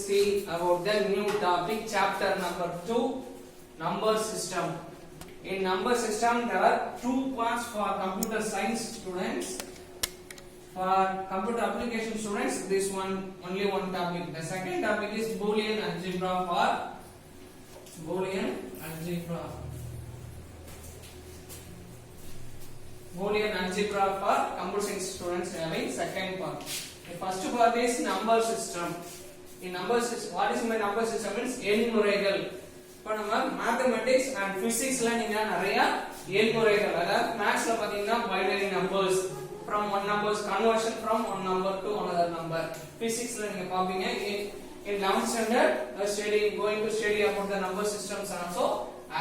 see about the new topic, chapter number 2, number system. In number system, there are two parts for computer science students. For computer application students, this one only one topic. The second topic is Boolean algebra for Boolean algebra. Boolean algebra for computer science students having second part. The first part is number system. In number system, what is my number system means எண்முறைகள். இப்போ நம்ம mathematics and physics ல நீங்க நிறைய எண்முறைகள், அதாவது maths ல பாத்தீங்கன்னா binary numbers, from one numbers conversion from one number to another number. Physics ல நீங்க பாப்பீங்க. In 11th standard going to study about the number systems and also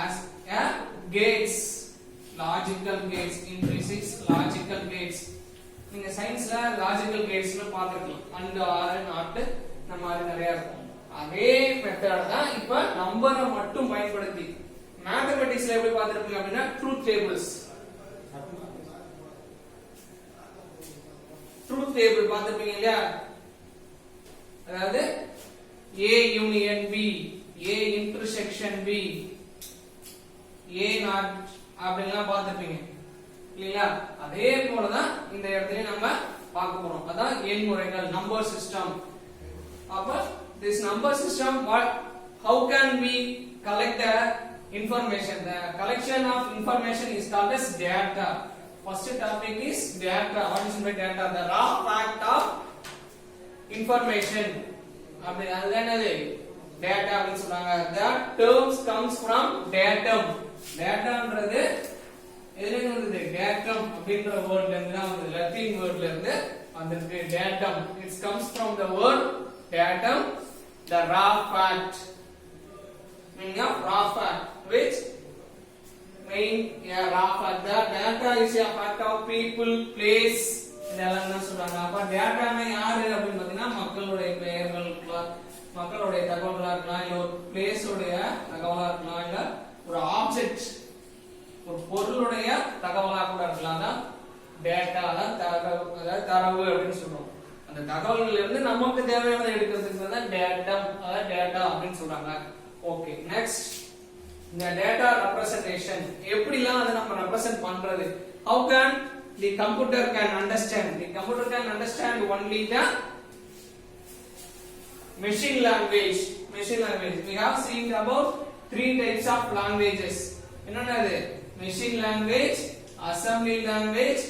as a gates, logical gates. In physics, logical gates. நீங்க சயின்ஸ்ல logical கேட்ஸ்னு பாத்துக்கலாம். And R not இந்த மாதிரி நிறைய இருக்கும். அதே மெத்தட் தான் இப்ப நம்பரை மட்டும் பயன்படுத்தி மேத்தமெட்டிக்ஸ்ல எப்படி பாத்துருப்பீங்க அப்படின்னா ட்ரூத் டேபிள்ஸ். ட்ரூத் டேபிள் பாத்துருப்பீங்க இல்லையா? அதாவது A union B, A intersection B, A not அப்படின்லாம் பாத்துருப்பீங்க இல்லையா? அதே போலதான் இந்த இடத்துல நம்ம பார்க்க போறோம். அதான் எண்முறைகள், நம்பர் சிஸ்டம். அப்ப this number system, how can we collect the information? The collection of information is called as data. First topic is data. What is by data? The raw fact of information. அப்படி அதுதான் என்னது? data அப்படின்னு சொல்றாங்க. The terms comes from datum. dataன்றது எதுல இருந்து வந்தது? datum அப்படிங்கற வேர்ட்ல இருந்து தான் வந்தது. லத்தீன் வேர்ட்ல இருந்து வந்திருக்கு datum. It comes from the word datum, the raw fact. Meaning of raw fact, which mean a raw fact. The data is a fact of people, place. இதெல்லாம் என்ன சொல்றாங்க? அப்ப டேட்டானா யாரு அப்படின்னு பாத்தீங்கன்னா மக்களுடைய பெயர்கள், மக்களுடைய தகவல்களா இருக்கலாம், இல்ல ஒரு பிளேஸ் உடைய தகவலா இருக்கலாம், இல்ல ஒரு ஆப்ஜெக்ட், ஒரு பொருளுடைய தகவலா கூட இருக்கலாம். தான் டேட்டா, அதாவது தரவு அப்படின்னு சொல்றோம். அந்த தகவல்கள் இருந்து நமக்கு தேவையானதை எடுக்கிறதுக்கு தான் டேட்டா, அதாவது டேட்டா அப்படின்னு சொல்றாங்க. ஓகே, நெக்ஸ்ட் இந்த டேட்டா ரெப்ரசன்டேஷன் எப்படிலாம் அதை நம்ம ரெப்ரசன்ட் பண்றது? How can the computer can understand? The computer can understand only the machine language. Machine language. We have seen about 3 types of languages. என்னது? machine language, assembly language,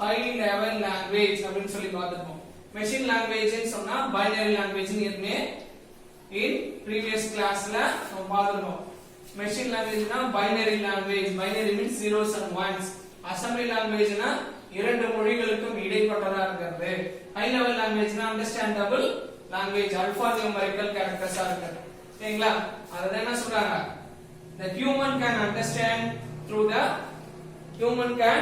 high level language அப்படின்னு சொல்லி பார்த்திருப்போம். machine language ன்னு சொன்னா binary language ன்னு ஏற்கனவே in previous classல நம்ம பார்த்திருப்போம். machine language னா binary language. binary means zeros and ones. assembly language னா இரண்டு மொழிகளுக்கும் இடைப்பட்டதா இருக்கிறது. high level language னா understandable language, alpha numerical characters ஆ இருக்குது. சரிங்களா? அதுதான் என்ன சொல்றாங்க? The human can understand through the human can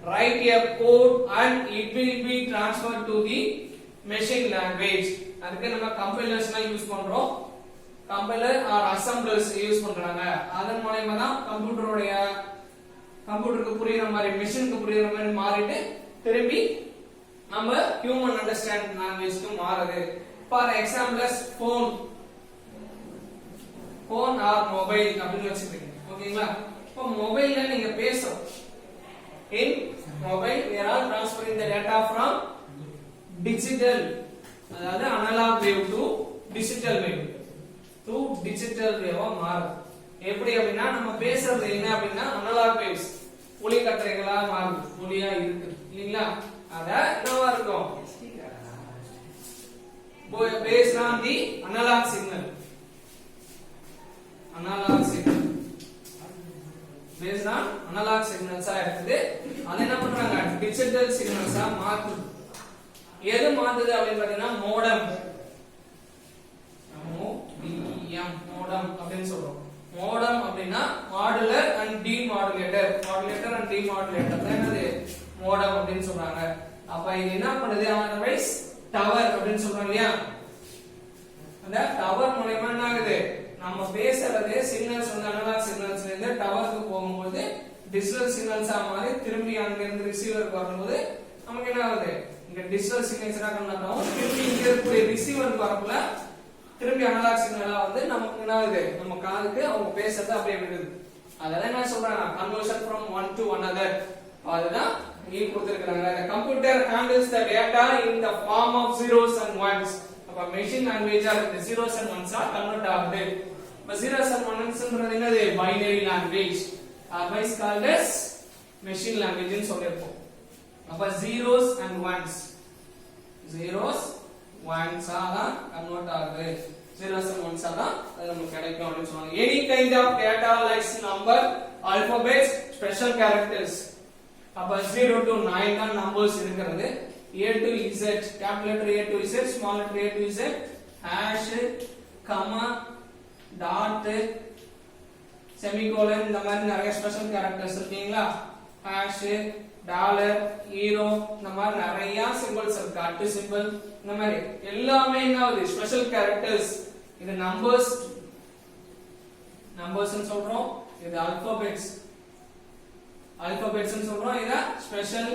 write a code and it will be transferred to the machine language. அதுக்கு நம்ம கம்பைலர்ஸ்லாம் யூஸ் பண்றோம். கம்பைலர் ஆர் அசெம்பிளர்ஸ் யூஸ் பண்றாங்க. அதன் மூலமா தான் கம்ப்யூட்டருக்கு புரியுற மாதிரி, மெஷினுக்கு புரியுற மாதிரி மாறிட்டு திரும்பி நம்ம ஹியூமன் அண்டர்ஸ்டாண்ட் லாங்குவேஜ்க்கு மாறுது. For example phone or mobile அப்படின்னு வச்சுக்கீங்க. ஓகேங்களா? இப்போ மொபைல்ல நீங்க பேசுறோம். in mobile we are all transferring the data from digital, அதாவது analog wave to digital wave மாறுது. எப்படி அப்படின்னா நம்ம பேசுறது என்ன அப்படின்னா analog waves, ஒலி கற்றைகளா மாறுது, ஒலியா இருக்கு இல்லீங்களா? அத என்னவா இருக்கும்? based on the analog signal. based on analog signals ஆ இருக்குது. அது என்ன பண்றாங்க? digital signals ஆ மாத்துது. எது மாத்துது அப்படின்னு பாத்தீங்கன்னா மோடம். மோடம் அப்படின்னு சொல்றோம். மோடம் அப்படின்னா modular and demodulator. Modulator and demodulator தான் என்னது? மோடம் அப்படின்னு சொல்றாங்க. அப்ப இது என்ன பண்ணுது? அதர்வைஸ் டவர் அப்படின்னு சொல்றோம் இல்லையா? அந்த டவர் மூலமா என்ன ஆகுது? நம்ம பேசுறது சிக்னல்ஸ் வந்து அனலாக் சிக்னல்ஸ்ல இருந்து டவருக்கு போகும்போது டிஜிட்டல் சிக்னல்ஸா மாறி திரும்பி அங்க இருந்து ரிசீவருக்கு வரும்போது நமக்கு என்ன ஆகுது? இங்க டிஜிட்டல் சிக்னல்ஸ் என்ன பண்ணலாம்? திரும்பி இங்க இருக்கக்கூடிய ரிசீவருக்கு வரப்பல திரும்பி அனலாக் சிக்னலா வந்து நமக்கு என்னது நம்ம காதுக்கு அவங்க பேசுறது அப்படியே விடுது. அதெல்லாம் என்ன சொல்றாங்க conversion from one to another. அதுதான் இங்க கொடுத்திருக்காங்க. The computer handles the data in the form of zeros and ones. அப்ப machine language இந்த zeros and ones கன்வெர்ட் ஆகுது. இப்ப zeros and onesன்றது என்னது binary language. Otherwise called as machine language ன்னு சொல்லிருப்போம். அப்ப zeros and ones தான் கன்வெர்ட் ஆகுது. zeros and ones தான் அது நமக்கு கிடைக்கும் அப்படினு சொல்றாங்க. Any kind of data like number, alphabets, special characters. அப்ப 0 to 9 தான் நம்பர்ஸ் இருக்குது. A to Z, capital letter A to Z, small letter A to Z, hash, comma, dot, semicolon இந்த மாதிரி நிறைய ஸ்பெஷல் கேரக்டர்ஸ் இருக்குங்களா? hash, டாலர், ஹீரோ இந்த மாதிரி நிறைய சிம்பல்ஸ் இருக்கு. அட் சிம்பல் இந்த மாதிரி எல்லாமே என்னது ஸ்பெஷல் கேரக்டர்ஸ். இது நம்பர்ஸ் னு சொல்றோம். இது ஆல்பபெட்ஸ் னு சொல்றோம். இத special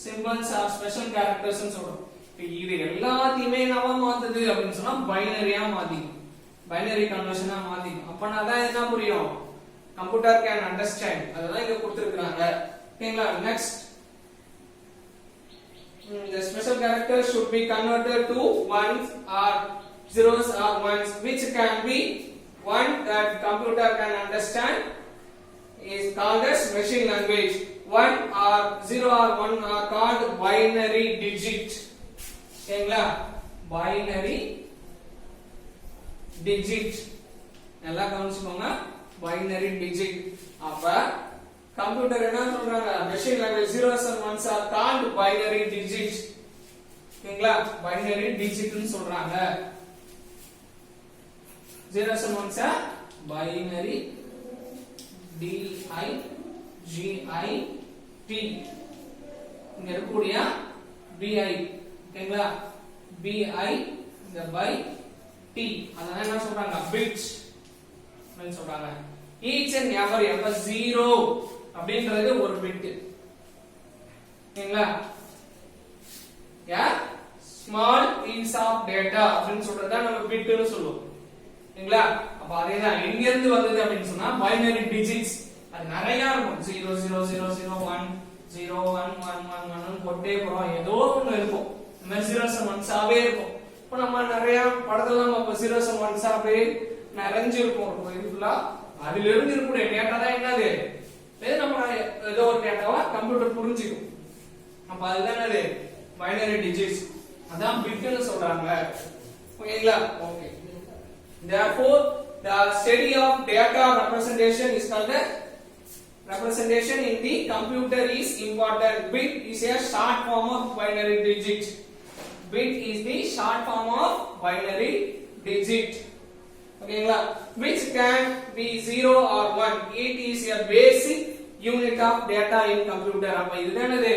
symbols are special characters னு சொல்றோம். இது எல்லாத்தையுமே என்னவா மாத்துது அப்படினு சொன்னா பைனரியா மாத்திடும். பைனரி கன்வர்ஷனா மாத்திடும். அப்பனா தான் என்ன புரியும்? Computer can understand. அததான் இங்க கொடுத்திருக்காங்க. ஓகேங்களா? Next the special characters should be converted to ones or zeros or ones, which can be one that computer can understand is called as machine language. One or zero or one are called binary digit. ஓகேங்களா? binary digit எல்லாம் கவனிச்சுக்கோங்க. binary digit. அப்ப computer என்ன சொல்றாங்க? machine language zeros and ones are called binary digit. ஓகேங்களா? binary digit னு சொல்றாங்க. zeros and ones are binary D-I-G-I-T. இங்க இருக்கக்கூடிய BI. ஓகேங்களா? BI இந்த by T. அதான் என்ன சொல்றாங்க? bits னு சொல்றாங்க. each and every அப்ப 0 அப்படின்றது ஒரு பிட். ஓகேங்களா? small piece of data அப்படினு சொல்றத நம்ம பிட்னு சொல்லுவோம். ஓகேங்களா? அப்ப அதேதான் எங்க இருந்து வந்தது அப்படினு சொன்னா பைனரி டிஜிட்ஸ். அது நிறைய இருக்கும். 0 0 0 0 1 0 1 1 1 1 போட்டே போறோம். ஏதோ ஒன்னு இருக்கும். இந்த மாதிரி zeros and ones ஆவே இருக்கும். இப்ப நம்ம நிறைய படத்துல நம்ம zeros and ones அப்படியே நிறைஞ்சு இருக்கும். இதுல அதில இருந்து இருக்கக்கூடிய டேட்டா தான் என்னது? நம்ம ஏதோ ஒரு டேட்டாவா கம்ப்யூட்டர் புரிஞ்சுக்கும். அப்ப அதுதான் என்னது? Binary digits. அதான் பிட்னு சொல்றாங்க. ஓகேங்களா? Okay. Therefore the study of data representation is called as representation in the computer is important. Bit is a short form of binary digit. Bit is the short form of binary digit. ஓகேங்களா? which can be 0 or 1. It is a basic unit of data in computer. அப்ப இதுதான் என்னது?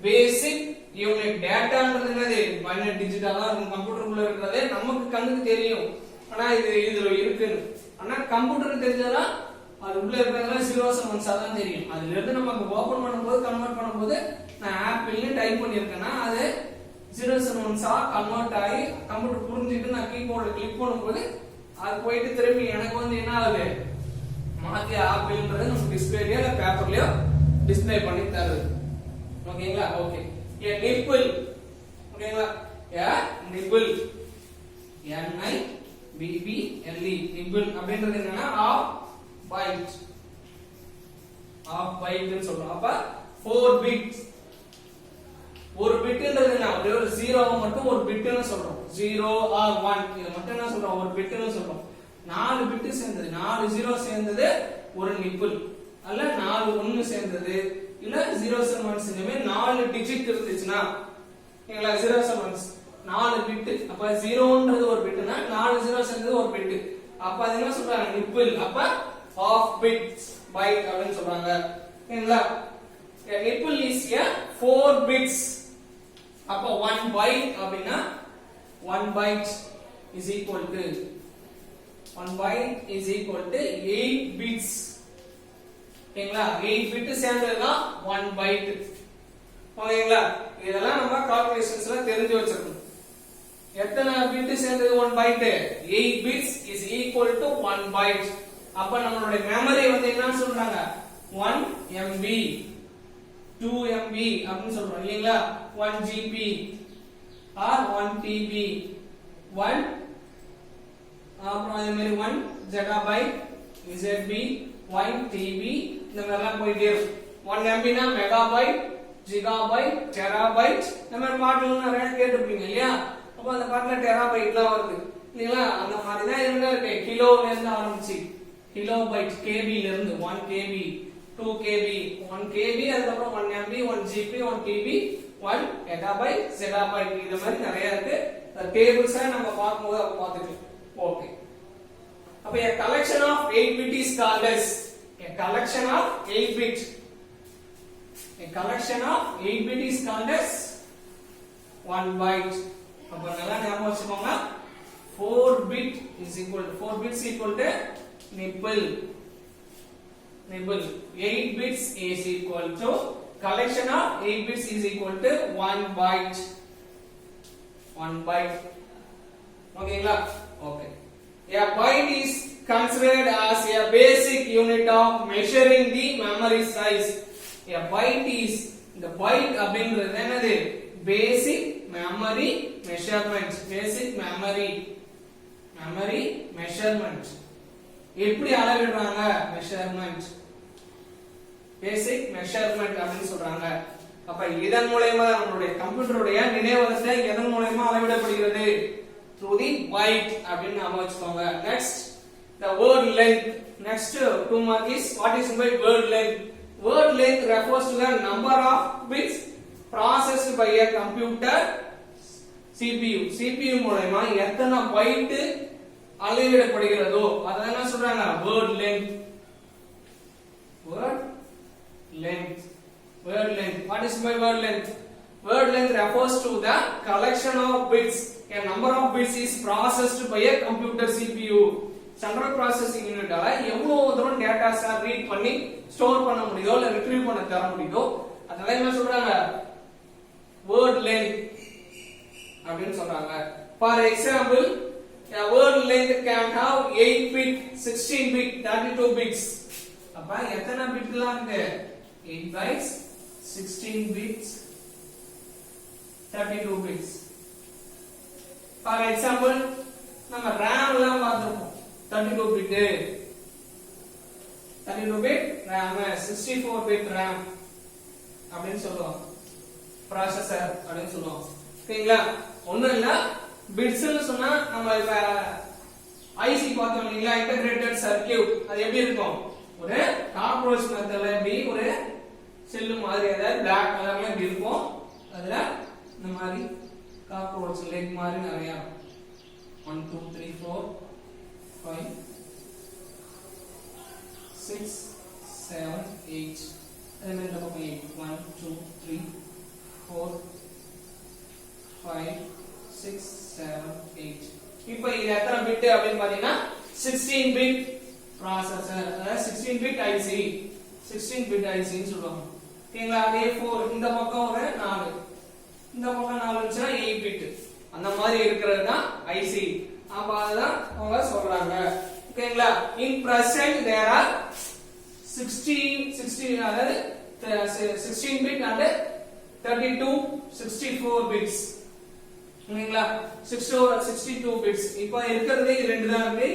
basic unit. டேட்டான்றது என்னது? Binary டிஜிட்டா தான் இருக்கும். கம்ப்யூட்டருக்குள்ள இருக்கிறது நமக்கு கண்ணுக்கு தெரியும். ஆனா இதுல இருக்குன்னு. ஆனா கம்ப்யூட்டருக்கு தெரிஞ்சதா அது உள்ள இருக்கிறதெல்லாம் zeros and ones தான் தெரியும். அதுல இருந்து நமக்கு ஓபன் பண்ணும்போது கன்வர்ட் பண்ணும்போது நான் ஆப்பிள்னு டைப் பண்ணிருக்கேன்னா அது zeros and ones கன்வர்ட் ஆகி கம்ப்யூட்டர் புரிஞ்சிட்டு நான் கீபோர்ட்ல கிளிக் பண்ணும்போது அது போயிட்டு திரும்பி எனக்கு வந்து என்ன ஆகுது? மாத்தி ஆப்பிள்ன்றது நம்ம டிஸ்ப்ளேலயோ இல்ல பேப்பர்லயோ டிஸ்ப்ளே பண்ணி தருது. ஓகேங்களா? ஓகே. a nibble. ஓகேங்களா? a nibble. N I B B L E nibble அப்படின்றது என்னன்னா half byte. half byte ன்னு சொல்றோம். அப்ப 4 bits. ஒரு பிட்ன்றது என்ன? ஒரு 0 மட்டும் ஒரு பிட்னு சொல்றோம். 0 or 1 இது மட்டும் என்ன சொல்றோம்? ஒரு பிட்னு சொல்றோம். 4 பிட் சேர்ந்தது, 4 0 சேர்ந்தது ஒரு நிப்பிள். அல்ல 4 1 சேர்ந்தது இல்ல zeros and ones இந்த மாதிரி 4 டிஜிட் இருந்துச்சுனா ஓகேங்களா? zeros and ones 4 bit. அப்ப 0ன்றது ஒரு பிட்னா 4 0 சேர்ந்தது ஒரு பிட். அப்ப அது என்ன சொல்றாங்க? நிப்பிள். அப்ப half bits byte அப்படினு சொல்றாங்க. ஓகேங்களா? a nibble is a 4 bits. அப்ப 1 byte அப்படினா 1 byte is equal to 8 bits. ஓகேங்களா? 8 பிட் சேர்ந்ததுதான் 1 byte. ஓகேங்களா? இதெல்லாம் நம்ம கால்குலேஷன்ஸ்ல தெரிஞ்சு வச்சிருக்கோம். எத்தனை பிட் சேர்ந்தது 1 byte 8 bits is equal to 1 byte அப்ப நம்மளுடைய மெமரி வந்து என்ன சொல்றாங்க 1 MB 2 MB அப்படினு சொல்றோம் இல்லீங்களா 1 GB or 1 TB 1 அப்புறம் அதே மாதிரி 1 gigabyte ZB 1 TB இந்த மாதிரிலாம் போயிட்டே இருக்கும் 1 MB னா மெகாபைட் ஜிகாபைட் டெராபைட் நம்ம பாட்டுல நிறைய கேட்டிருப்பீங்க இல்லையா அப்ப அந்த பாட்டுல டெராபைட்லாம் வருது இல்லீங்களா அந்த மாதிரி தான் இதுல இருக்கு கிலோல இருந்து ஆரம்பிச்சு கிலோபைட் KB ல இருந்து 1 KB 2 KB 1 KB அதுக்கு அப்புறம் 1 MB 1 GB 1 TB 1 எகாபைட் ஜெகாபைட் இந்த மாதிரி நிறைய இருக்கு டேபிள்ஸா நம்ம பார்க்கும்போது அப்ப பார்த்துக்கலாம் ஓகே அப்ப a collection of 8 bit is called as a collection of 8 bit a collection of 8 bit is called as 1 byte அப்ப நல்லா ஞாபகம் வச்சுக்கோங்க 4 bit is equal to 4 bits equal to nibble 8 bits is equal to collection of 8 bits is equal to 1 byte ஓகேங்களா okay a byte is considered as a basic unit of measuring the memory size a byte is the byte அப்படிங்கிறது என்னது basic memory measurement எப்படி அளவிடுறாங்க measurement பேசிக் measurement அப்படினு சொல்றாங்க அப்ப இதன் மூலமா நம்மளுடைய கம்ப்யூட்டருடைய நினைவகத்தை எதன் மூலமா அளவிடப்படுகிறது through the byte அப்படினு நாம வச்சுக்கோங்க next the word length next 2 mark is what is by word length refers to the number of bits processed by a computer CPU மூலமா எத்தனை பைட் அளவிடப்படுகிறதோ அத என்ன சொல்றாங்க word length what is by word length refers to the collection of bits a number of bits is processed by a computer CPU central processing unit ஆல எவ்வளவு தூரம் datas read பண்ணி store பண்ண முடியுதோ இல்ல ரிட்ரீவ் பண்ண தர முடியுதோ அதனால என்ன சொல்றாங்க word length அப்படினு சொல்றாங்க for example a word length can have 8 bit 16 bit 32 bits அப்ப எத்தனை பிட்லாம் இருக்கு 8 bytes 16 bits 32 bits for example நம்ம RAM எல்லாம் பார்த்திருப்போம் 32 bit RAM 64 bit RAM அப்படினு சொல்லுவோம் processor அப்படினு சொல்லுவோம் ஓகேங்களா ஒண்ணும் இல்ல பிட்ஸ் னு சொன்னா நம்ம இப்ப ஐசி பார்த்தோம் இல்லையா இன்டகிரேட்டட் சர்க்யூட் அது எப்படி இருக்கும் ஒரு காக்ரோச் மெத்தட்ல எப்படி ஒரு செல் மாதிரி அதாவது Black கலர்ல எப்படி இருக்கும் அதுல இந்த மாதிரி காக்ரோச் லெக் மாதிரி நிறைய 1 2 3 4 5 6 7 8 அதே மாதிரி நம்ம 1 2 3 4 5 6 7 8 இப்போ இது எத்தனை பிட் அப்படினு பாத்தீங்கன்னா 16 பிட் processor அதாவது 16 பிட் IC 16 பிட் IC ன்னு சொல்லுவாங்க ஓகேங்களா அதே 4 இந்த பக்கம் ஒரு 4 இந்த பக்கம் 4 இருந்துச்சுனா 8 பிட் அந்த மாதிரி இருக்கிறது தான் IC அப்ப அதுதான் அவங்க சொல்றாங்க ஓகேங்களா in present there are 16 அதாவது 16 பிட் and 32 64 bits ஓகேங்களா 62 bits இப்போ இருக்குறது ரெண்டு தான் இருக்கு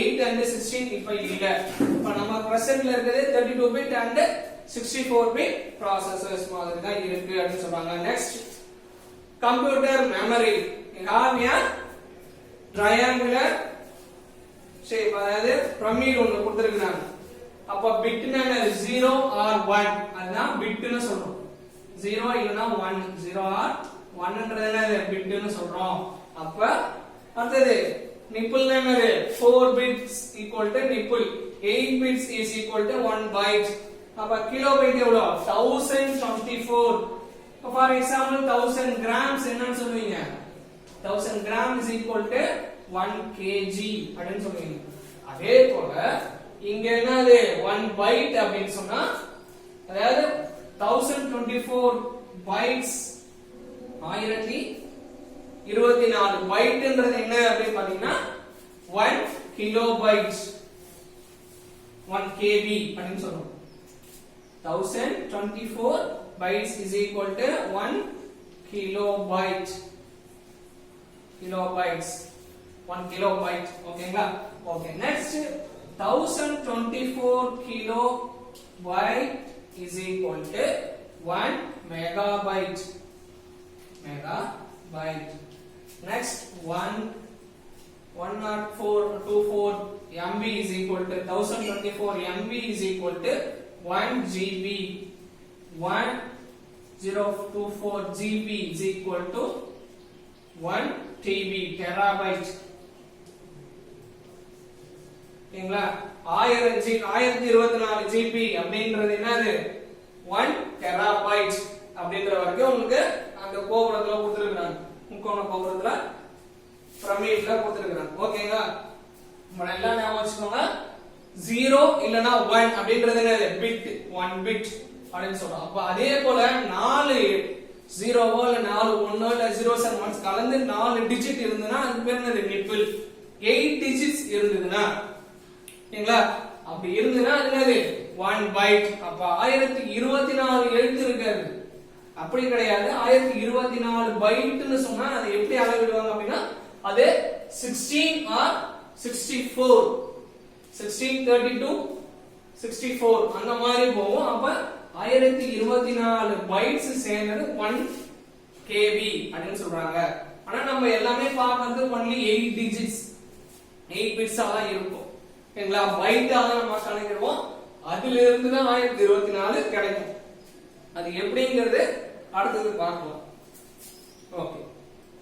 8 and 16 இப்போ இல்ல இப்போ நம்ம பிரசன்ட்ல இருக்குது 32 bit and 64 bit processors மாதிரி தான் இருக்கு அப்படி சொல்றாங்க next computer memory have a triangular shape அதாவது பிரமிட் ஒன்னு கொடுத்திருக்காங்க அப்ப பிட்னா 0 or 1 அதுதான் பிட்னு சொல்றோம் 0 இல்லனா 1 0 or 1 ன்றது என்ன பிட்னு சொல்றோம் அப்ப அடுத்து நிப்பிள் என்னது 4 bits equal to nipple 8 bits is equal to 1 byte அப்ப கிலோபைட் எவ்வளவு 1024 for example 1000 grams என்னன்னு சொல்வீங்க 1000 grams is equal to 1 kg அப்படினு சொல்வீங்க அதே போல இங்க என்னது 1 byte அப்படினு சொன்னா அதாவது 1024 bytes 1024 24 பைட்ன்றது என்ன அப்படி பாத்தீங்கன்னா 1 கிலோபைட் 1 kb அப்படினு சொல்றோம் 1024 bytes is equal to 1 kilobyte kilobytes 1 kilobyte ஓகேங்களா okay next 1024 kilobyte is equal to 1 megabyte megabyte next 10424 MB is equal to 1024 MB is equal to 1 GB 1024 GB is equal to 1 TB terabyte ஓகேங்களா 1024 GB அப்படின்றது என்னது 1 terabyte அப்படிங்கற வரைக்கும் உங்களுக்கு அந்த கோபுரத்துல கொடுத்திருக்காங்க முக்கோண கோபுரத்துல பிரமிட்ல கொடுத்திருக்காங்க ஓகேங்களா நம்ம எல்லாம் ஞாபகம் வச்சுக்கோங்க 0 இல்லனா 1 அப்படின்றது என்னது பிட் 1 பிட் அப்படினு சொல்றோம் அப்ப அதே போல 4 0வோ இல்ல 4 1 இல்ல 0s and 1s கலந்து 4 டிஜிட் இருந்தனா அது பேர் என்னது நிப்பிள் 8 டிஜிட்ஸ் இருந்ததுனா ஓகேங்களா அப்படி இருந்தனா அது என்னது 1 பைட் அப்ப 1024 எழுத்து இருக்காது அப்படி கிடையாது 1024 பைட்னு சொன்னா அது எப்படி அளவிடுவாங்க அப்படினா அது 16 or 64 1632 64 அந்த மாதிரி போகும் அப்ப 1024 பைட்ஸ் சேர்ந்தது 1 kb அப்படினு சொல்றாங்க ஆனா நம்ம எல்லாமே பார்க்கிறது only 8 digits 8 bits தான் இருக்கும் ஓகேங்களா பைட்டா தான் நம்ம கணக்கிடுவோம் அதில இருந்து தான் 1024 கிடைக்கும் அது எப்படிங்கிறது அடுத்து பார்க்கலாம் okay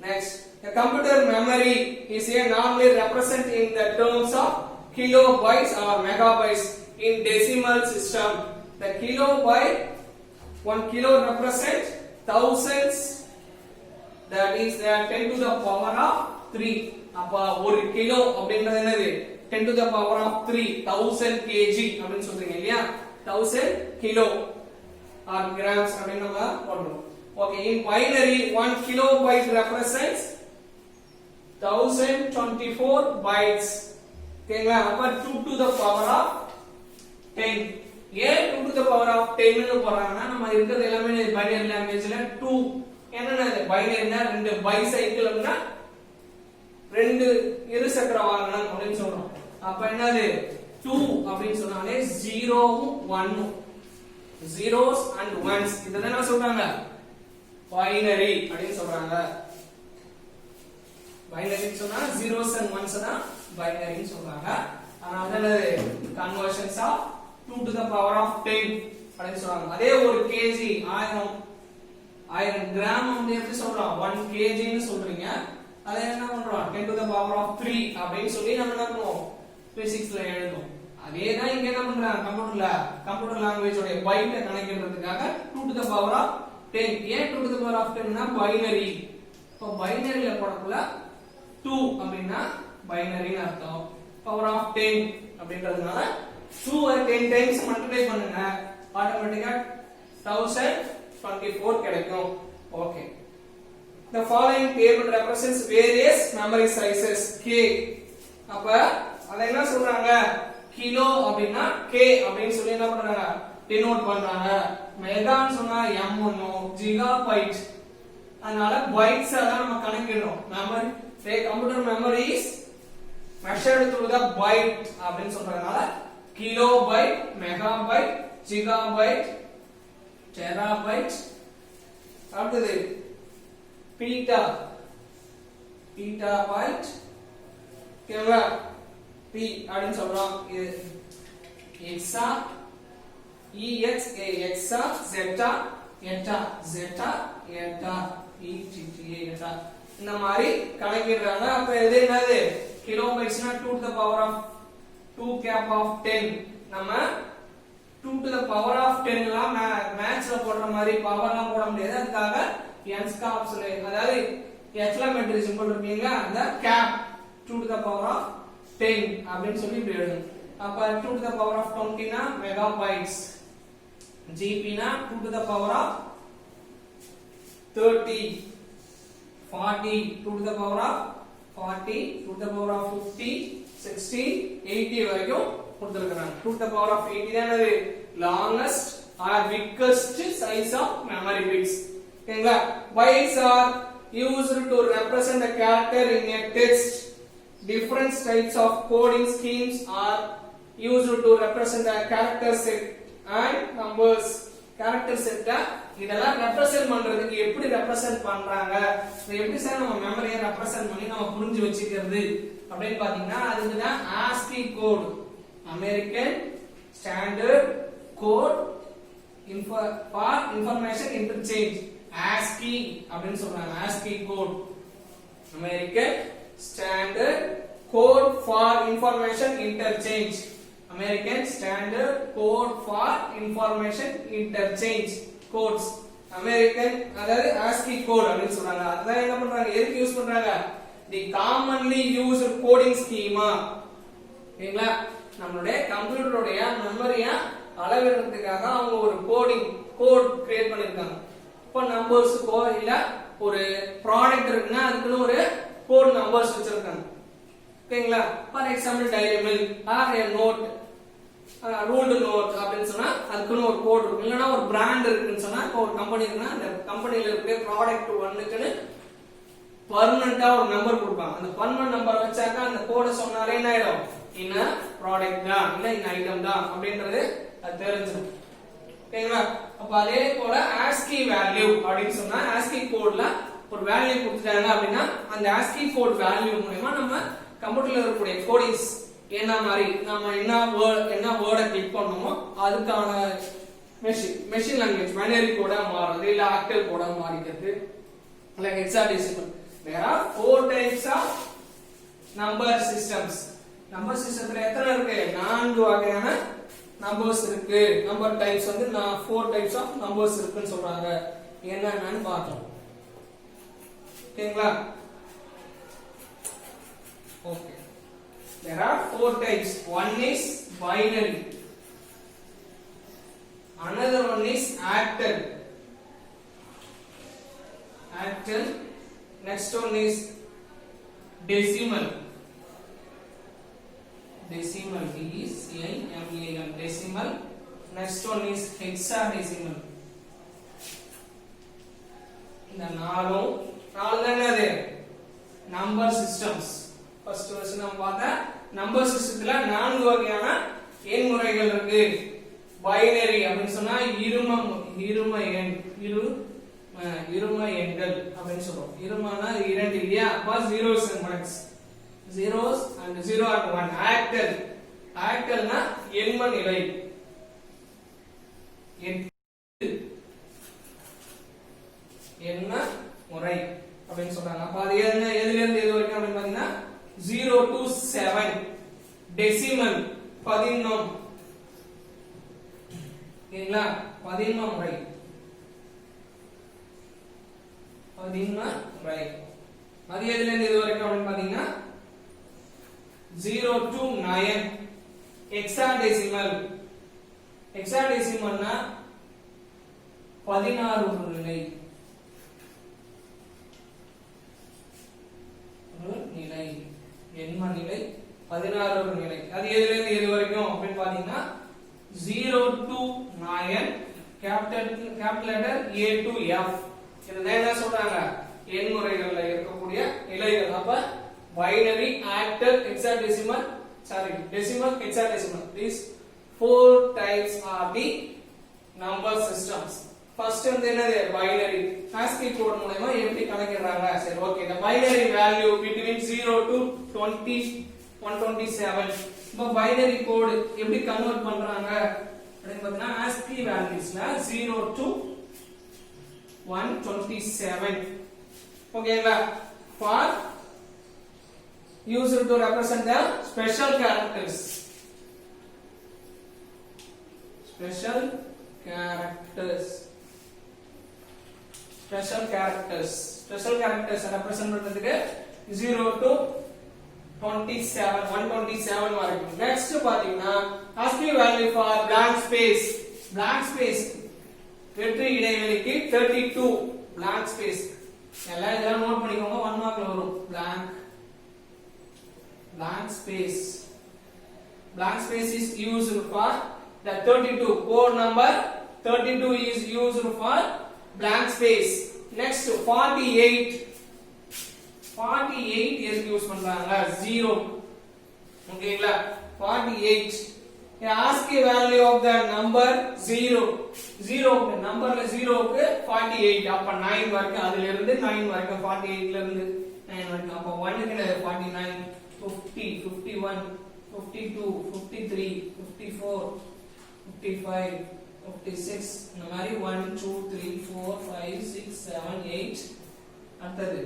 next the computer memory is normally represented in the terms of kilobytes or megabytes in decimal system the kilobyte 1 kilo represents thousands that is 10 to the power of 3 அப்ப 1 கிலோ அப்படின்றது என்னது 10 to the power of 3 1000 kg அப்படினு சொல்றீங்க இல்லையா 1000 kilo or grams அப்படினு நம்ம போடுறோம் okay in binary 1 kilobyte represents 1024 bytes ஓகேங்களா அப்ப 2 to the power of 10 ஏன் 2 to the power of 10 னு போறாங்கன்னா நம்ம இருக்கிறது எல்லாமே பைனரி லாங்குவேஜ்ல 2 என்னன்னா பைனரினா ரெண்டு பைசைக்கிள்னா ரெண்டு இருசக்கர வாகனம் அப்படினு சொல்றோம் அப்ப என்னது 2 அப்படினு சொன்னாலே 0 1 zeros and ones இதெல்லாம் என்ன சொல்றாங்க பைனரி அப்படினு சொல்றாங்க பைனரி சொன்னா zeros and ones தான் பைனரின்னு சொல்றாங்க அதனால தான் conversions of 2 to the power of 10 அப்படினு சொல்றாங்க அதே ஒரு kg 1000 கிராம் வந்து எப்படி சொல்றோம் 1 kg ன்னு சொல்றீங்க அதை என்ன பண்றோம் 10 to the power of 3 அப்படினு சொல்லி நம்ம என்ன பண்ணுவோம் பிசிக்ஸ்ல எழுதுவோம் அதே தான் இங்க என்ன பண்றாங்க கம்ப்யூட்டர் லாங்குவேஜ் உடைய பைட்டை கணக்கிடுறதுக்காக 2 to the power of 10 ஏன் 2 to the power of 10 னா பைனரி இப்போ பைனரியில போடக்குள்ள 2 அப்படினா பைனரின்னு அர்த்தம் power of 10 அப்படின்றதுனால 2 ஐ 10 டைம்ஸ் மல்டிப்ளை பண்ணுங்க ஆட்டோமேட்டிக்கா 1024 கிடைக்கும் okay the following table represents various memory sizes k அப்ப அத என்ன சொல்றாங்க கிலோ அப்படினா k அப்படினு சொல்லி என்ன பண்றாங்க டினோட் பண்றாங்க மெகான்னு சொன்னா m1 ஜிகாபைட் அதனால பைட்ஸ் அத நம்ம கணக்கிடுறோம் memory computer memory is measured through the byte அப்படினு சொல்றதுனால கிலோபைட் மெகாபைட் ஜிகாபைட் டெராபைட் அடுத்து பீட்டாபைட் கேவா p அப்படினு சொல்றோம் இது எக்ஸா எக்ஸா ஜெட்டா எட்டா எட்டா எட்டா எட்டா இந்த மாதிரி கணக்கிடுறாங்க அப்ப இது என்னது கிலோபைட்ஸ்னா 2 to the power of 2 cap of 10 நம்ம 2 to the power of 10 லாம் மேத்ஸ்ல போடுற மாதிரி பவர்லாம் போட முடியாது அதுக்காக n ஸ்காப்ஸ் அதாவது எக்ஸ்க்ளமேட்டரி சிம்பல் இருக்கீங்க அந்த cap 2 to the power of 10 அப்படினு சொல்லி இப்படி எழுதணும் அப்ப 2 to the power of 20 னா மெகாபைட்ஸ் gp னா 2 to the power of 30 40 2 to the power of 40 2 to the power of 50 60 80 வரைக்கும் கொடுத்திருக்காங்க 2 to the power of 80 தான் அது longest or biggest size of memory bits ஓகேங்களா bytes are used to represent a character in a text different types of coding schemes are used to represent a character set and numbers character set இதெல்லாம் represent பண்றதுக்கு எப்படி represent பண்றாங்க இத எப்படி sir நம்ம மெமரியை represent பண்ணி நம்ம புரிஞ்சு வச்சிக்கிறது அப்படினு பாத்தீங்கன்னா அதுக்கு தான் ASCII code American standard code for information interchange ASCII அப்படினு சொல்றாங்க ASCII code American standard code for information interchange American Standard Code for Information Interchange codes American அதாவது ASCII code அப்படினு சொல்றாங்க அத என்ன பண்றாங்க எதுக்கு யூஸ் பண்றாங்க the commonly used coding schema ஓகேங்களா நம்மளுடைய கம்ப்யூட்டரோட மெமரியை அளவிடுறதுக்காக அவங்க ஒரு கோட் கிரியேட் பண்ணிருக்காங்க இப்போ நம்பர்ஸ்க்கோ இல்ல ஒரு ப்ராடக்ட் இருக்குன்னா அதுக்கு ஒரு கோட் நம்பர்ஸ் வச்சிருக்காங்க ஓகேங்களா for example Dairy Milk or a note ruled note அப்படின்னு சொன்னா அதுக்குன்னு ஒரு கோட் இருக்கும் இல்லனா ஒரு பிராண்ட் இருக்குன்னு சொன்னா ஒரு கம்பெனி இருக்குன்னா அந்த கம்பெனில இருக்க ப்ராடக்ட் ஒன்னுக்குன்னு பெர்மனன்ட்டா ஒரு நம்பர் கொடுப்பாங்க அந்த பெர்மனன்ட் நம்பர் வச்சாக்க அந்த கோட சொன்னாலே என்ன ஆயிடும் இன்ன ப்ராடக்ட் தான் இல்ல இன்ன ஐட்டம் தான் அப்படின்றது அது தெரிஞ்சிடும் ஓகேங்களா அப்ப அதே போல ASCII வேல்யூ அப்படின்னு சொன்னா ASCII கோட்ல ஒரு வேல்யூ கொடுத்துட்டாங்க அப்படின்னா அந்த ASCII கோட் வேல்யூ மூலமா நம்ம கம்ப்யூட்டர்ல இருக்கக்கூடிய கோடிங்ஸ் என்ன மாதிரி நாம என்ன வேர்டை கிளிக் பண்ணோமோ அதுக்கான மெஷின் லாங்குவேஜ் பைனரி கோடா மாறுது இல்ல octal Kota மாறிக்கிறது like hexadecimal there are 4 types of number systems number systemத்துல எத்தனை இருக்கு 4 வகையான நம்பர்ஸ் இருக்கு நம்பர் டைப்ஸ் வந்து 4 types of numbers இருக்குன்னு சொல்றாங்க என்னன்னு பார்க்கலாம் ஓகேங்களா okay there are 4 types one is binary another one is octal next one is decimal DECIMAL decimal next one is hexadecimal இந்த நாலு தான் என்னது நம்பர் சிஸ்டம்ஸ் ஃபர்ஸ்ட் வருஷன் நம்ம பார்த்த நம்பர் சிஸ்டத்துல 4 வகையான எண் முறைகள் இருக்கு பைனரி அப்படினு சொன்னா இரும எண்கள் அப்படினு சொல்றோம் இருமனா இரண்டு இல்லையா அப்ப zeros and ones zeros and 0 and 1 ஆக்டல்னா எண்ம நிலை எண்ண முறை அப்படினு சொல்றாங்க அப்ப அது என்ன எதுல இருந்து எது வரைக்கும் அப்படினு பாத்தீங்கன்னா 0 to 7 டெசிமல் பதின்மம் சரிங்களா பதின்ம முறை அது எதுல இருந்து எது வரைக்கும் அப்படினு பாத்தீங்கன்னா 0 to 9 ஹெக்ஸாடெசிமல்னா 16 ஒரு நிலை எண்ம நிலை 16 ஒரு நிலை அது எதுல இருந்து எது வரைக்கும் அப்படினு பாத்தீங்கன்னா 0 to 9 capital letter A to F இதுதான் என்ன சொல்றாங்க எண் முறைகள்ல இருக்கக்கூடிய நிலைகள் அப்ப binary octal hexadecimal decimal hexadecimal these 4 types are the number systems first வந்து என்னது பைனரி ASCII கோட் மூலமா எப்படி கணக்கிடுறாங்க சரி okay the binary value between 0 to 127 இப்போ பைனரி கோட் எப்படி கன்வர்ட் பண்றாங்க அப்படினு பார்த்தா ASCII valuesல 0 to 127 ஓகேங்களா for used to represent the special characters represent பண்றதுக்கு 0 to 127 வரைக்கும் next பாத்தீங்கன்னா ASCII value for blank space வெற்று இடைவெளிக்கு 32 blank space எல்லாம் இதெல்லாம் நோட் பண்ணிக்கோங்க, 1 மார்க்ல வரும். blank space. Blank space is used for the 32 code number 32 is used for blank space. Next 48 எதுக்கு யூஸ் பண்றாங்க? 0. ஓகேங்களா? 48 ask a value of the number 0 நம்பர்ல 0 க்கு 48 அப்ப 9 வரைக்கும் அதுல இருந்து 9 வரைக்கும் 48 ல இருந்து 9 வரைக்கும் அப்ப 1 க்கு 49 50 51 52 53 54 55 56 இந்த மாதிரி 1 2 3 4 5 6 7 8 அடுத்தது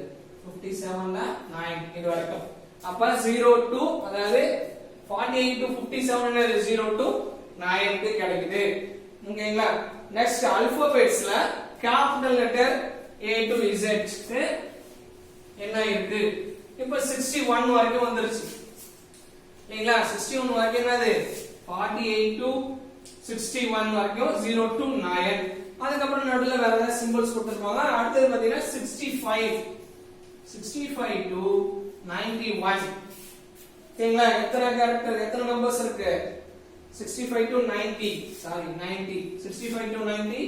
57 ல 9 இது வரைக்கும் அப்ப 0 to அதாவது 48 to 57 ல 0 to 9 க்கு கிடைக்குது. ஓகேங்களா? நெக்ஸ்ட் ஆல்பபெட்ஸ்ல capital letter A to Z என்ன இருக்கு? இப்ப 61 வரைக்கும் வந்துருச்சு. இல்லீங்களா? 61 வரைக்கும் என்னது? 48 to 61 வரைக்கும் 0 to 9. அதுக்கு அப்புறம் நடுவுல வேற ஏதாவது சிம்பல்ஸ் கொடுத்திருப்பாங்க. அடுத்து பாத்தீங்கன்னா 65 to 91. ஓகேங்களா? எத்தனை கேரக்டர் எத்தனை நம்பர்ஸ் இருக்கு? 65 to 90 65 to 90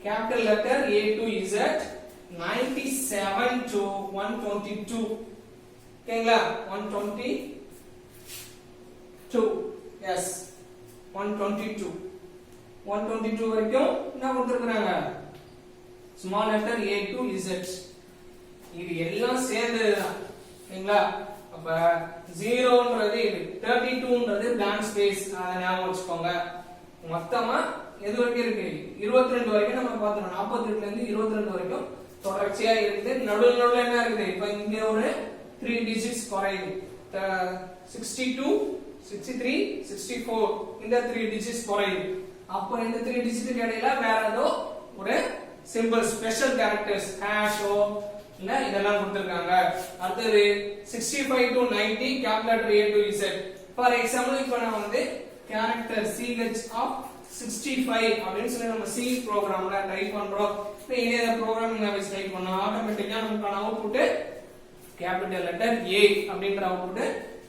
capital letter A to Z 97 to 122 ஓகேங்களா 122 yes 122 வரைக்கும் என்ன கொடுத்திருக்காங்க small letter A to Z இது எல்லாம் சேர்ந்ததுதான் ஓகேங்களா அப்ப 0ன்றது இது 32ன்றது blank space அத ஞாபகம் வச்சுக்கோங்க மொத்தமா எது வரைக்கும் இருக்கு 22 வரைக்கும் நம்ம பார்த்தோம் 48 ல இருந்து 22 வரைக்கும் தொடர்ச்சியா இருக்கு நடுவுல என்ன இருக்குது இப்போ இங்க ஒரு 3 டிஜிட்ஸ் குறையுது 62 63 64 இந்த 3 டிஜிட்ஸ் குறையுது அப்ப இந்த 3 டிஜிட்க்கு இடையில வேற ஏதோ ஒரு சிம்பிள் ஸ்பெஷல் கேரக்டர்ஸ் ஹேஷோ இல்ல இதெல்லாம் கொடுத்திருக்காங்க அடுத்து 65 to 90 capital letter A to Z for example இப்போ நான் வந்து character ch of 65 அப்படினு சொல்லி நம்ம C ப்ரோகிராம்ல டைப் பண்றோம் இப்போ இதே ப்ரோகிராமிங் லாங்குவேஜ் டைப் பண்ணா ஆட்டோமேட்டிக்கா நமக்கான அவுட்புட் capital letter A அப்படிங்கற அவுட்புட்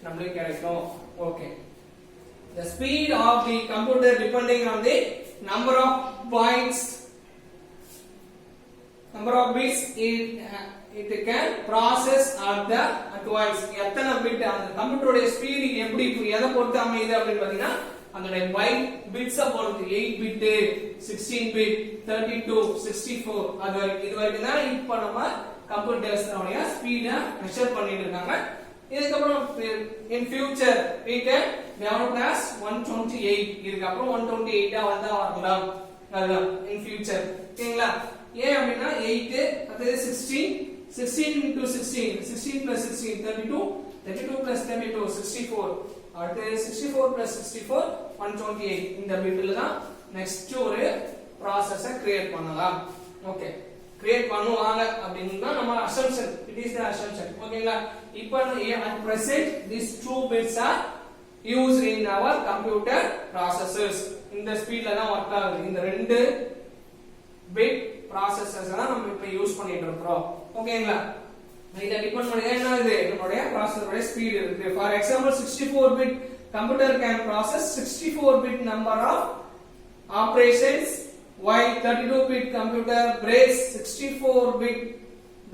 நமக்கு கிடைக்கும் okay the speed of the computer depending on the number of bits it can process at once எத்தனை பிட் அந்த கம்ப்யூட்டரோட ஸ்பீட் எப்படி எதை பொறுத்து அமையுது அப்படினு பாத்தீங்கன்னா அதோட பைட் பிட்ஸ் பொறுத்து 8 பிட் 16 பிட் 32 64 அது இது வரைக்கும் தான் இப்போ நம்ம கம்ப்யூட்டர்ஸ்ோட ஸ்பீட மெஷர் பண்ணிட்டு இருக்காங்க இதுக்கு அப்புறம் in future we can develop as 128 இதுக்கு அப்புறம் 128 வந்தா வரலாம் அதுதான் in future ஓகேங்களா ஏன் அப்படினா 8 அது 16 into 16 plus 16 32 plus 32 64 அடுத்து 64 plus 64 128 இந்த பிட்ல தான் நெக்ஸ்ட் ஒரு process-ஐ கிரியேட் பண்ணலாம் ஓகே கிரியேட் பண்ணுவாங்க அப்படினா நம்ம assumption it is the assumption ஓகேங்களா இப்போ at present these two bits are used in our computer processors இந்த ஸ்பீட்ல தான் வர்க் ஆகுது இந்த ரெண்டு பிட் processors தான் நம்ம இப்ப யூஸ் பண்ணிட்டு இருக்கோம் ஓகேங்களா இத டிபெண்ட் பண்ணி என்ன இது நம்மளுடைய processor ஸ்பீட் இருக்கு for example 64 bit computer can process 64 bit number of operations while 32 bit computer breaks 64 bit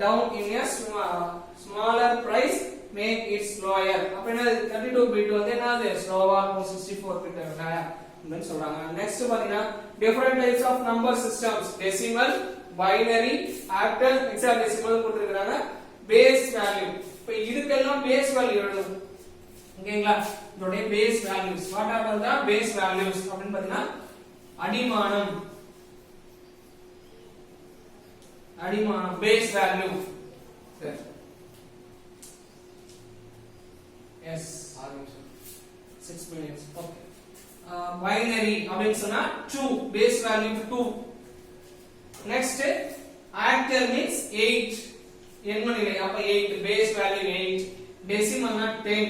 down in a smaller price make it slower அப்பனா 32 bit வந்து என்னது ஸ்லோவா 64 bit ன்னு சொல்றாங்க நெக்ஸ்ட் பாத்தீங்கன்னா different types of number systems decimal binary octal hexadecimal கொடுத்திருக்காங்க base value இப்போ இதுக்கெல்லாம் base value எழுதணும் ஓகேங்களா இதோட base values what are the base values அப்படினு பாத்தீங்கன்னா அடிமானம் base value சரி yes 6 minutes okay binary அப்படினு சொன்னா 2 base value 2 next octal means 8 எண்மநிலை அப்ப 8 base value 8 decimal னா 10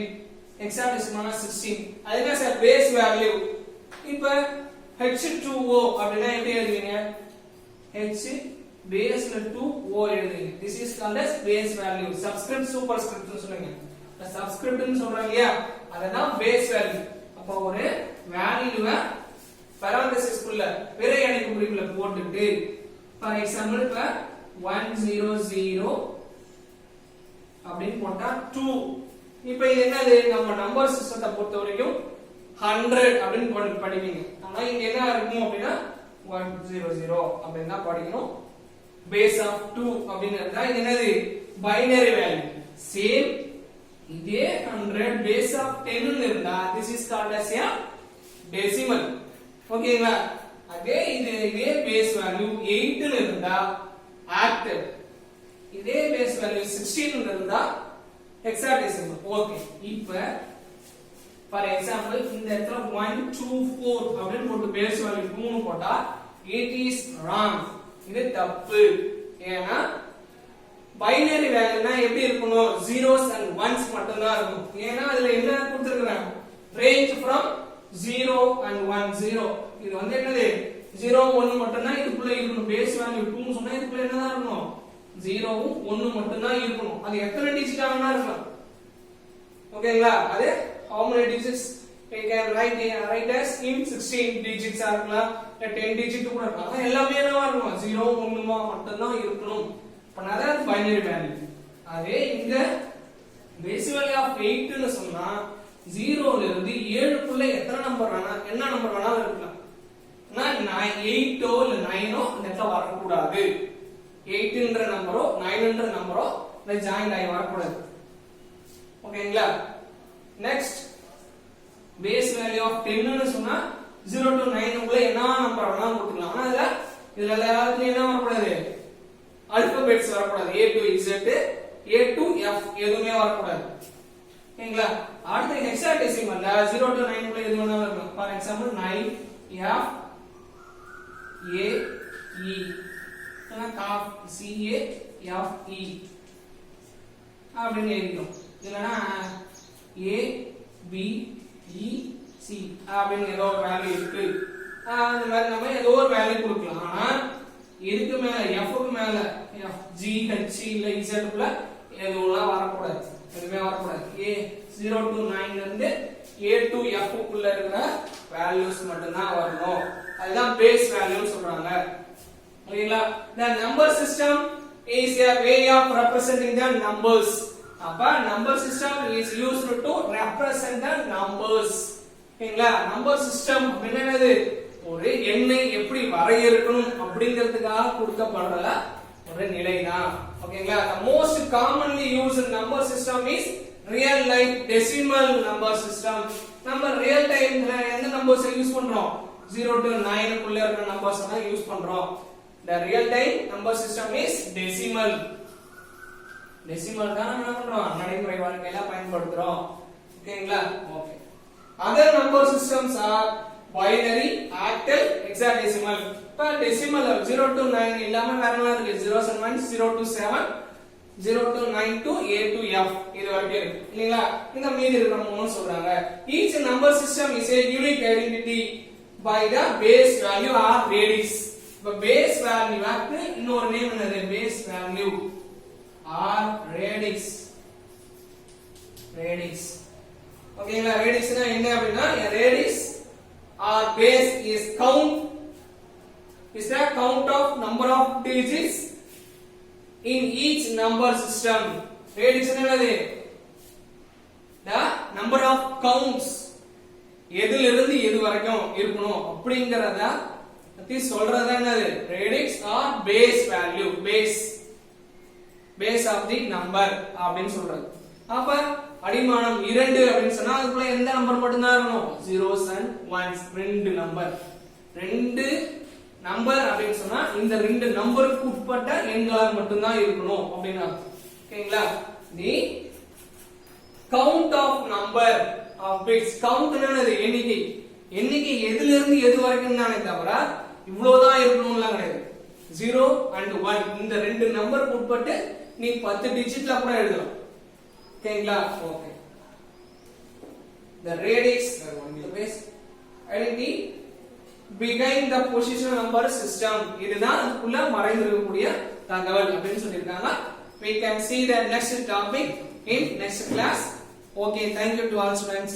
hexadecimal னா 16 அதுதான் சார் base value இப்போ H2O அப்படினா எப்படி எழுதுவீங்க H2O பேஸ்ல 2 o எழுதுங்க. this is called as base value. subscript superscript னு சொல்லுங்க. subscript னு சொல்றாங்க இல்லையா, அதுதான் base value. அப்ப ஒரு வேல்யூவை parenthesis குள்ள பிறை அடைப்புக்குறிக்குள்ள போட்டுட்டு for example இப்ப 100 அப்படினு போட்டா 2. இப்போ இது என்னது, நம்ம நம்பர் சிஸ்டத்தை பொறுத்த வரைக்கும் 100 அப்படினு படிப்பீங்க. ஆனா இங்க என்ன இருக்கும் அப்படினா 100 அப்படினு தான் படிக்கணும். base of 2 அப்படினு இருந்தா இது என்னது, பைனரி வேல்யூ. சேம் இதே 100 base of 10 னு இருந்தா this is called as a decimal. ஓகேங்களா? அதே இதே base value 8 னு இருந்தா octal. இதே base value 16 னு இருந்தா hexadecimal. ஓகே, இப்போ for example இந்த இடத்துல 124 அப்படினு போட்டு base value 2 னு போட்டா it is wrong. இது தப்பு. ஏன்னா பைனரி வேல்யூனா எப்படி இருக்கணும், zeros and ones மட்டும் தான் இருக்கும். ஏன்னா அதுல என்ன கொடுத்திருக்காங்க, range from 0 and 1 0. இது வந்து என்னது 0 1 மட்டும் தான் இதுக்குள்ள இருக்கணும். base value 2 னு சொன்னா இதுக்குள்ள என்னதான் இருக்கணும், 0 வும் 1 மட்டும் தான் இருக்கணும். அது எத்தனை டிஜிட் ஆனா இருக்கலாம். ஓகேங்களா? அது how many digits we can write as in 16 digits இருக்கலாம், 10 digit கூட இருக்கலாம். எல்லாமே என்னவா இருக்கணும், 0 1 மட்டும் தான் இருக்கணும். பண்ணாத பைனரி வேல்யூ. அதே இங்க பேஸ் வேல்யூ ஆஃப் 8 னு சொன்னா 0 ல இருந்து 7 குள்ள எத்தனை நம்பர் வேணா என்ன நம்பர் வேணாலும் இருக்கலாம். ஆனா 8 ஓ இல்ல 9 ஓ இந்த இடத்துல வர கூடாது. 8 ன்ற நம்பரோ 9 ன்ற நம்பரோ இந்த ஜாயிண்ட் ஆகி வர கூடாது. ஓகேங்களா? நெக்ஸ்ட் பேஸ் வேல்யூ ஆஃப் 10 னு சொன்னா 0 to 9 குள்ள என்ன நம்பர் வேணாலும் கொடுக்கலாம். ஆனா இதுல எல்லாத்துலயும் என்ன வர கூடாது, ஆல்பபெட்ஸ் வர கூடாது. a to z a to f எதுவுமே வர கூடாது. ஓகேங்களா? அடுத்து ஹெக்ஸாடெசிமல்ல 0 to 9 குள்ள எது வேணாலும் இருக்கும். For example 9 f a e cup c a f e அப்படின்னு எழுதிடும். இல்லனா a b e c அப்படின்னு ஏதோ ஒரு வேல்யூ இருக்கு. அந்த மாதிரி நம்ம ஏதோ ஒரு வேல்யூ கொடுக்கலாம். ஆனா இதுக்கு மேல f க்கு மேல f g h இல்ல z குள்ள எதுவும் வரக்கூடாது. எதுவுமே வரக்கூடாது. a 0 to 9 ல இருந்து a to f குள்ள இருக்கிற வேல்யூஸ் மட்டும் தான் வரணும். அதுதான் பேஸ் வேல்யூ சொல்றாங்க. ஓகேங்களா? the number system is a way of representing the numbers. அப்ப number system is used to represent the numbers. ஓகேங்களா? நம்பர் சிஸ்டம் என்னது, ஒரு எண்ணை எப்படி வரையறுக்கணும் அப்படிங்கிறதுக்காக கொடுக்கப்படுற ஒரு நிலைதான். ஓகேங்களா? the most commonly used number system is real life decimal number system. நம்ம ரியல் டைம்ல எந்த நம்பர்ஸ் யூஸ் பண்றோம், 0 to 9 குள்ள இருக்கிற நம்பர்ஸ் தான் யூஸ் பண்றோம். the real time number system is decimal. decimal தான் நம்ம என்ன பண்றோம், நடைமுறை வாழ்க்கையில பயன்படுத்துறோம். ஓகேங்களா? Okay. other number systems are binary, octal, hexadecimal. இப்ப decimal 0 to 9 இல்லாம வேற என்ன இருக்கு, 0s and 1s, 0 to 7, 0 to 9 to a to f இது வரைக்கும் இருக்கு இல்லீங்களா? இந்த மீதி இருக்கிற மூணு சொல்றாங்க. each number system is a unique identity by the base value or radix. இப்ப base value க்கு இன்னொரு நேம் என்னது, base value or radix. radix ஓகேங்களா? radixனா என்ன அப்படினா, radix or base is the count of number of digits in each number system. radix என்னது, the number of counts எதில இருந்து எது வரைக்கும் இருக்கணும் அப்படிங்கறத பத்தி சொல்றது என்னது, radix or base value. base of the number அப்படினு சொல்றது. அப்ப அடிமானம் 2 அப்படினு சொன்னா அதுக்குள்ள எந்த நம்பர் மட்டும் தான் இருக்கணும், zeros and ones, ரெண்டு நம்பர். ரெண்டு நம்பர் அப்படினு சொன்னா இந்த ரெண்டு நம்பருக்கு உட்பட்ட எண்களா மட்டும் தான் இருக்கணும் அப்படினா. ஓகேங்களா? the count of number of bits. count என்னது, எண்ணிக்கை. எண்ணிக்கை எதில இருந்து எது வரைக்கும் தானே தவிர இவ்வளவுதான் இருக்கணும்லாம் கிடையாது. 0 and 1 இந்த ரெண்டு நம்பருக்கு உட்பட்டு நீ 10 டிஜிட்ல கூட எழுதலாம். ஓகேங்களா? Okay. the radix, the base identity behind the positional number system. இதுதான் அதுக்குள்ள மறைந்திருக்கக்கூடிய தகவல் அப்படின்னு சொல்லிருக்காங்க. We can see the next topic in next class. Okay, thank you to all students.